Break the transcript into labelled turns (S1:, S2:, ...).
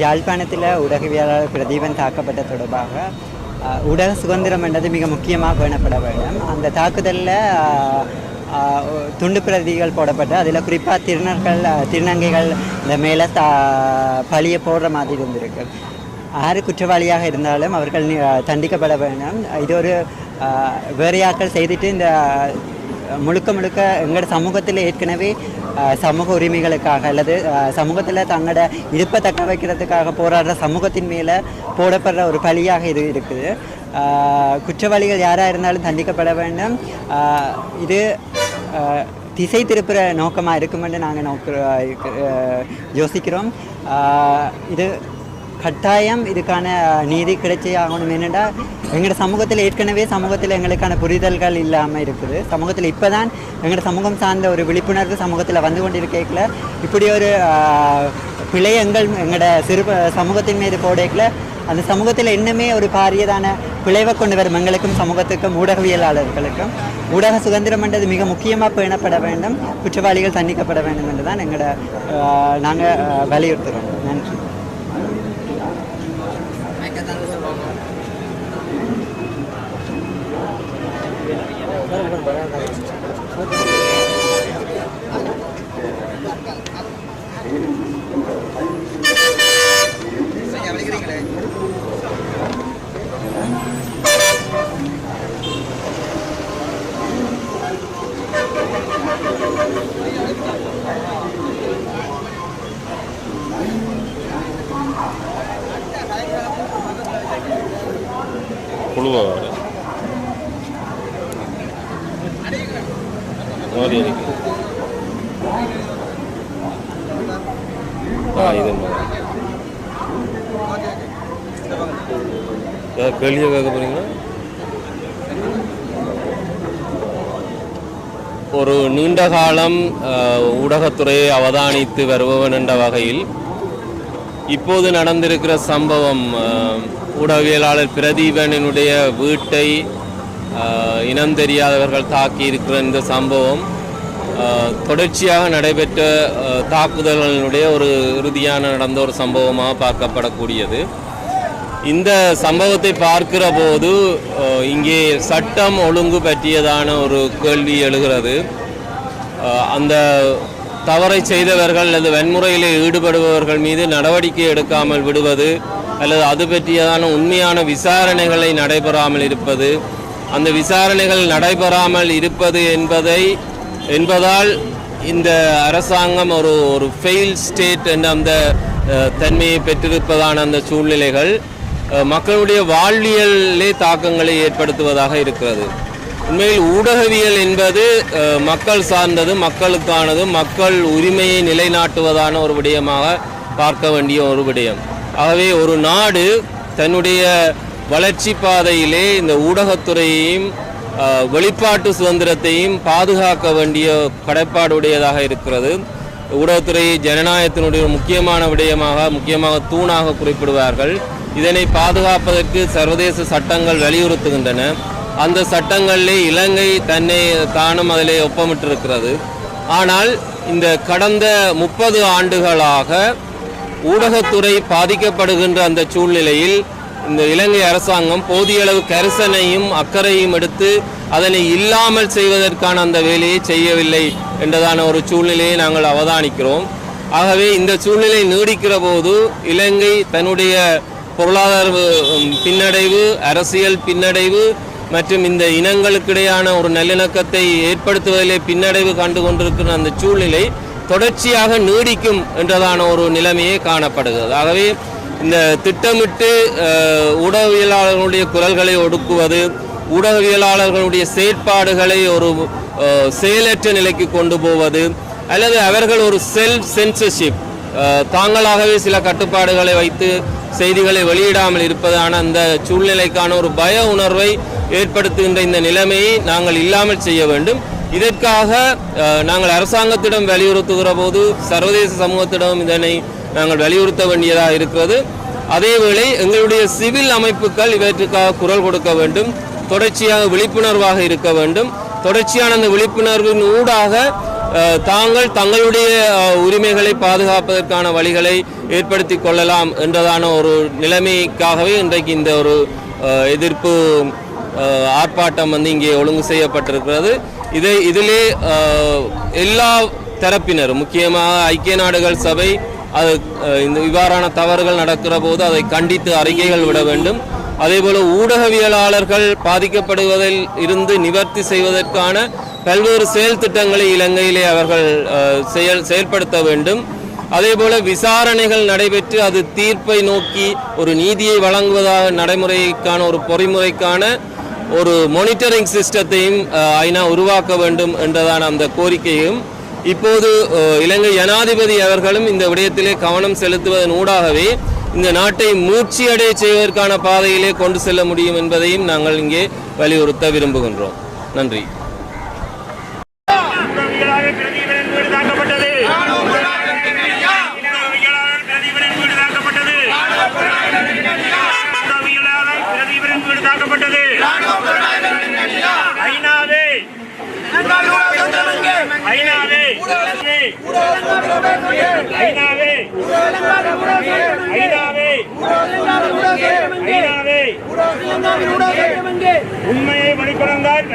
S1: யாழ்ப்பாணத்தில் ஊடகவியலாளர் பிரதீபன் தாக்கப்பட்ட தொடர்பாக ஊடக சுதந்திரம் என்றது மிக முக்கியமாக பேணப்பட வேண்டும். அந்த தாக்குதலில் துண்டு பிரதிகள் போடப்பட்டு அதில் குறிப்பாக திருநங்கைகள் இந்த மேலே பழியை போடுற மாதிரி இருந்திருக்கு. யார் குற்றவாளியாக இருந்தாலும் அவர்கள் தண்டிக்கப்பட வேண்டும். இது ஒரு வேறையாக்கள் செய்துட்டு இந்த முழுக்க எங்களோட சமூகத்தில் ஏற்கனவே சமூக உரிமைகளுக்காக அல்லது சமூகத்தில் தங்களோட இருப்பை தக்க வைக்கிறதுக்காக போராடுற சமூகத்தின் மேலே போடப்படுற ஒரு பழியாக இது இருக்குது. குற்றவாளிகள் யாராக இருந்தாலும் தண்டிக்கப்பட வேண்டும். இது திசை திருப்புற நோக்கமாக இருக்குமென்று நாங்கள் யோசிக்கிறோம். இது கட்டாயம் இதுக்கான நீதி கிடைச்சே ஆகணும். என்னென்னா எங்களோட சமூகத்தில் ஏற்கனவே எங்களுக்கான புரிதல்கள் இல்லாமல் இருக்குது. சமூகத்தில் இப்போ தான் எங்களோட சமூகம் சார்ந்த ஒரு விழிப்புணர்வு சமூகத்தில் வந்து கொண்டிருக்கல இப்படி ஒரு பிழை எங்களோட சமூகத்தின் மீது போடல அந்த சமூகத்தில் இன்னுமே ஒரு பாரியதான பிழைவை கொண்டு வரும் எங்களுக்கும் சமூகத்துக்கும் ஊடகவியலாளர்களுக்கும் ஊடக சுதந்திரம் என்றது மிக முக்கியமாக பேணப்பட வேண்டும். குற்றவாளிகள் தண்டிக்கப்பட வேண்டும் என்று தான் எங்களோட நாங்கள் வலியுறுத்துகிறோம். நன்றி.
S2: கேள்வியை கேட்க போறீங்களா? ஒரு நீண்ட காலம் ஊடகத்துறையை அவதானித்து வருபவன் என்ற வகையில் இப்போது நடந்திருக்கிற சம்பவம், ஊடகவியலாளர் பிரதீபனுடைய வீட்டை இனம் தெரியாதவர்கள் தாக்கி இருக்கிற இந்த சம்பவம் தொடர்ச்சியாக நடைபெற்ற தாக்குதல்களுடைய ஒரு இறுதியான நடந்த ஒரு சம்பவமாக பார்க்கப்படக்கூடியது. இந்த சம்பவத்தை பார்க்கிற போது இங்கே சட்டம் ஒழுங்கு பற்றியதான ஒரு கேள்வி எழுகிறது. அந்த தவறை செய்தவர்கள் அல்லது வன்முறையில் ஈடுபடுபவர்கள் மீது நடவடிக்கை எடுக்காமல் விடுவது அல்லது அது பற்றியதான உண்மையான விசாரணைகளை நடைபெறாமல் இருப்பது, அந்த விசாரணைகள் நடைபெறாமல் இருப்பது என்பதால் இந்த அரசாங்கம் ஒரு ஃபெயில் ஸ்டேட் என்ற அந்த தன்மையை பெற்றிருப்பதான அந்த சூழ்நிலைகள் மக்களுடைய வாழ்வியலே தாக்கங்களை ஏற்படுத்துவதாக இருக்கிறது. உண்மையில் ஊடகவியல் என்பது மக்கள் சார்ந்தது, மக்களுக்கானது, மக்கள் உரிமையை நிலைநாட்டுவதான ஒரு விடயமாக பார்க்க வேண்டிய ஒரு விடயம். ஆகவே ஒரு நாடு தன்னுடைய வளர்ச்சி பாதையிலே இந்த ஊடகத்துறையையும் வெளிப்பாட்டு சுதந்திரத்தையும் பாதுகாக்க வேண்டிய கடப்பாடுடையதாக இருக்கிறது. ஊடகத்துறை ஜனநாயகத்தினுடைய முக்கியமான விடயமாக, முக்கியமாக தூணாக குறிப்பிடுவார்கள். இதனை பாதுகாப்பதற்கு சர்வதேச சட்டங்கள் வலியுறுத்துகின்றன. அந்த சட்டங்களிலே இலங்கை தன்னை தானும் அதிலே ஒப்பமிட்டிருக்கிறது. ஆனால் இந்த கடந்த 30 ஆண்டுகளாக ஊடகத்துறை பாதிக்கப்படுகின்ற அந்த சூழ்நிலையில் இந்த இலங்கை அரசாங்கம் போதிய அளவு கரிசனையும் அக்கறையும் எடுத்து அதனை இல்லாமல் செய்வதற்கான அந்த வேலையை செய்யவில்லை என்றதான ஒரு சூழ்நிலையை நாங்கள் அவதானிக்கிறோம். ஆகவே இந்த சூழ்நிலை நீடிக்கிற போது இலங்கை தன்னுடைய பொருளாதார பின்னடைவு, அரசியல் பின்னடைவு மற்றும் இந்த இனங்களுக்கிடையான ஒரு நல்லிணக்கத்தை ஏற்படுத்துவதிலே பின்னடைவு கண்டு கொண்டிருக்கிற அந்த சூழ்நிலை தொடர்ச்சியாக நீடிக்கும் என்றதான ஒரு நிலைமையே காணப்படுகிறது. ஆகவே இந்த திட்டமிட்டு ஊடகவியலாளர்களுடைய குரல்களை ஒடுக்குவது, ஊடகவியலாளர்களுடைய செயற்பாடுகளை ஒரு செயலற்ற நிலைக்கு கொண்டு போவது அல்லது அவர்கள் ஒரு செல்ஃப் சென்சர்ஷிப், தாங்களாகவே சில கட்டுப்பாடுகளை வைத்து செய்திகளை வெளியிடாமல் இருப்பதான அந்த சூழ்நிலைக்கான ஒரு பய உணர்வை ஏற்படுத்துகின்ற இந்த நிலைமையை நாங்கள் இல்லாமல் செய்ய வேண்டும். இதற்காக நாங்கள் அரசாங்கத்திடம் வலியுறுத்துகிற போது சர்வதேச சமூகத்திடம் இதனை நாங்கள் வலியுறுத்த வேண்டியதாக இருக்கிறது. அதேவேளை எங்களுடைய சிவில் அமைப்புகள் இவற்றுக்காக குரல் கொடுக்க வேண்டும், தொடர்ச்சியாக விழிப்புணர்வாக இருக்க வேண்டும். தொடர்ச்சியான அந்த விழிப்புணர்வின் ஊடாக தாங்கள் தங்களுடைய உரிமைகளை பாதுகாப்பதற்கான வழிகளை ஏற்படுத்தி கொள்ளலாம் என்றதான ஒரு நிலைமைக்காகவே இன்றைக்கு இந்த ஒரு எதிர்ப்பு ஆர்ப்பாட்டம் இங்கே ஒழுங்கு செய்யப்பட்டிருக்கிறது. இதிலே எல்லா தரப்பினரும் முக்கியமாக ஐக்கிய நாடுகள் சபை அது இந்த இவ்வாறான தவறுகள் நடக்கிற போது அதை கண்டித்து அறிக்கைகள் விட வேண்டும். அதேபோல ஊடகவியலாளர்கள் பாதிக்கப்படுவதில் இருந்து நிவர்த்தி செய்வதற்கான பல்வேறு செயல் திட்டங்களை இலங்கையிலே அவர்கள் செயல்படுத்த வேண்டும். அதேபோல விசாரணைகள் நடைபெற்று அது தீர்ப்பை நோக்கி ஒரு நீதியை வழங்குவதாக நடைமுறைக்கான ஒரு பொறிமுறைக்கான ஒரு மானிட்டரிங் சிஸ்டத்தையும் ஐநா உருவாக்க வேண்டும் என்றதான அந்த கோரிக்கையும் இப்போது இலங்கை ஜனாதிபதி அவர்களும் இந்த விடயத்திலே கவனம் செலுத்துவதன் ஊடாகவே இந்த நாட்டை மூச்சியடைய செய்வதற்கான பாதையிலே கொண்டு செல்ல முடியும் என்பதையும் நாங்கள் இங்கே வலியுறுத்த விரும்புகின்றோம். நன்றி.
S3: உண்மையை வெளிக்கொணர்ந்தால்